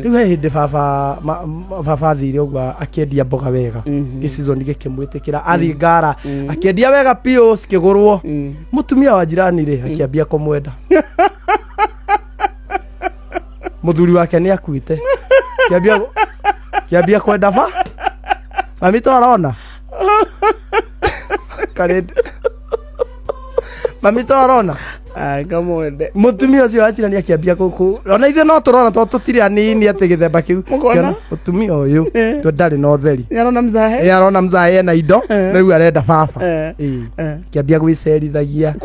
riu he hindi baba thire ogwa akiendia mboga wega gicizoni gikimwitikira athi ngara akiendia wega pio cikigurwo mutumia wa jirani ri akiambia kumwenda muthuri wake ni akuite kiambia kwenda ba mami to arona kare mami to arona ngamwende mutumia ucio ajirani akiambia guku ona ithe no turona to tutire anini ati githemba kiu mutumia uyu to ndari no theri arona mzahe na indo riu arenda baba kiambia gwicerithagia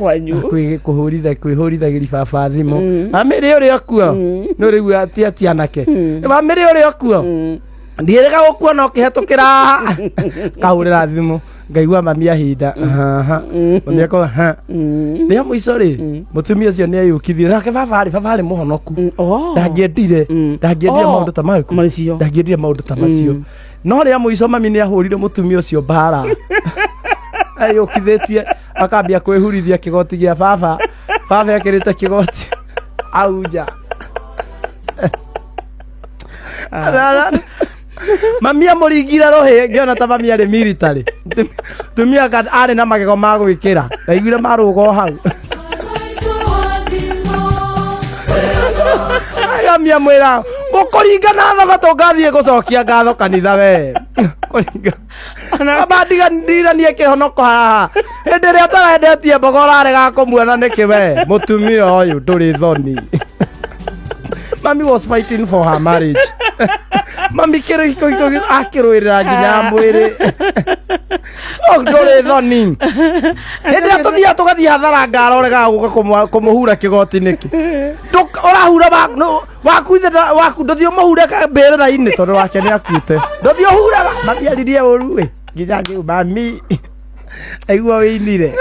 kwihurithagiri baba thimu amiri uri okuo no riu ati anake amiri uri okuo ndirega gukua no kihetukira kahurira thimu ngaigua mami ahinda mami ako ndia muico ri mutumia ucio ni ayukithire nake baba ari muhonoku ndangiendire maundu ta macio no ria muico mami ni ahurire mutumia ucio mbara ayukithitie akambia kwihurithia kigoti gia baba akirite kigoti auja mami amuringira rohe ngiona ta mami ari military tumia ka ari na magego ma gwikira ndaiguire marugo hau mami amwira gukuringa na thabato ngathie gucokia ngatho kanitha we kuringa abandiga ndiranie kihonoko haha hindi ria tarendetie mboga urarega kumuona niki we mutumia uyu nduri thoni mami was fighting for her marriage mami kiriko akirwirira nginya mwiri nduri thoni hindi atuthia tugathia hathara ngara urega guka kumuhura kigoti niki urahura waku nduthio muhure mbirira-ini tondu wake ni akuite nduthio hura mami aririe uru we nginya mami aigua winire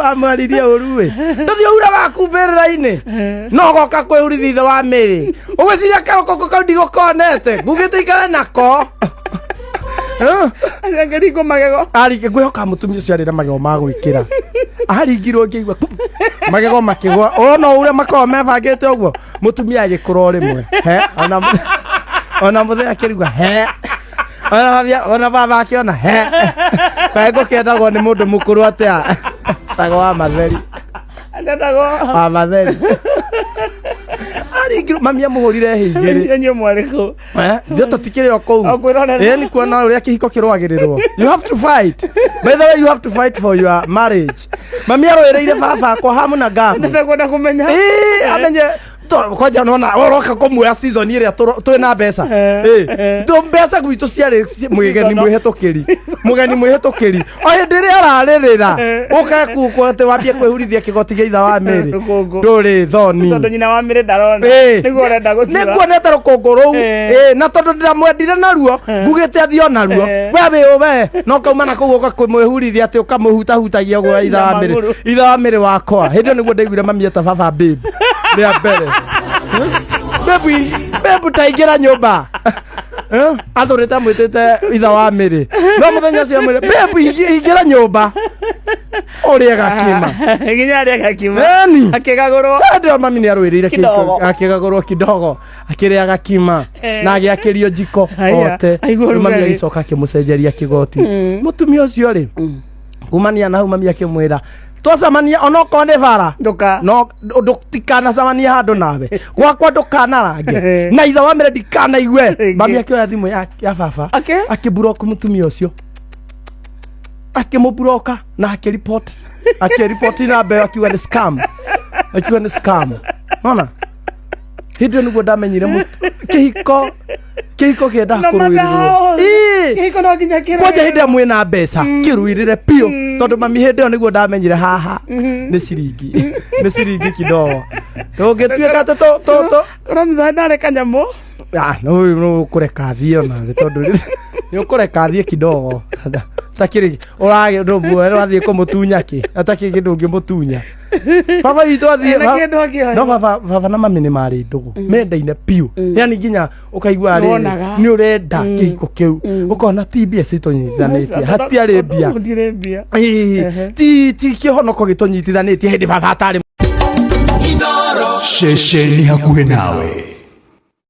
amwaririe uru we nduthio hura waku mbirira-ini no goka kwihurithia ithe wa miri ugwiciria karoko kau ndigukonete ngugite ikare nako angeringo magego arike ngwihoka mutumia ucio ari na magego ma gwikira aringirwo ngigua magego makigwa ona uria makoo mebangite uguo mutumia agikura rimwe ona muthenya akirigwa ona baba akiona kae ngukendagwo ni mundu mukuru atia tago wa matheri wa matheri aringirwo mami amuhurire hingiri enyo mwariko ndio tutikire okou ni kuona uria kihiko kirwagirirwo you have to fight by the way you have to fight for your marriage mami aroereire baba kwa hamu na gamu ndakwenda kumenya amenye kwaja nona oroka kumwira season iria twina mbeca to mbeca gwitu ciari mugeni mwihetukiri o hindi ria araririra ukakukwo ati wambie kwihurithia kigoti gia itha wa miri nduri thoni tondu nyina wa miri ndarona niguo urenda gutura nikuonete rukungu ruu na tondu ndiramwendire naruo ngugite athio naruo we no kaumana kuu uka kwimwihurithia ati ukamuhutahutagia gwa itha wa miri wakwa hindi niguo ndaiguire mami eta baba babe ria mbere bebu taigira nyumba athurite mwitite itha wa miri no muthenya ucio mwire bebu ingira nyumba uria gakima nginya aria gakima akigagurwo ndio mami ni arwirire akigagurwo kidogo akiria gakima na agiakirio jiko ote mami agicoka akimucenjeria kigoti mutumia ucio ri kumania na hau mami akimwira twacamania onoko ni bara no ndutikana camania handu nawe gwakwa ndukanarange na itha wa mire ndikanaigwe mami akioya thimu ya baba akiburoka mutumia ucio akimuburoka na akiripoti na mbeo akiuga ni scam nona hindi niguo ndamenyire kihiko kienda kuruirirwo kihiko no nginya kire kwaja hindi mwina mbeca kiruirire pio tondu mami hindi niguo ndamenyire haha ni ciringi kidogo tugituika to Ramza ndare kanyamu no kureka thio na tondu ni ukureka thie kidogo takiri urage ndubu athie kumutunya ki ataki kindu ngimutunya baba itu athie no baba na mami ni mari ndugu mendaine pio yani nginya ukaigua ari ni urenda kihiko kiu ukona TBS itonyithanitie hatiari mbia ti kihonoko gitonyithanitie hindi baba atari Shesheni hakuhe nawe.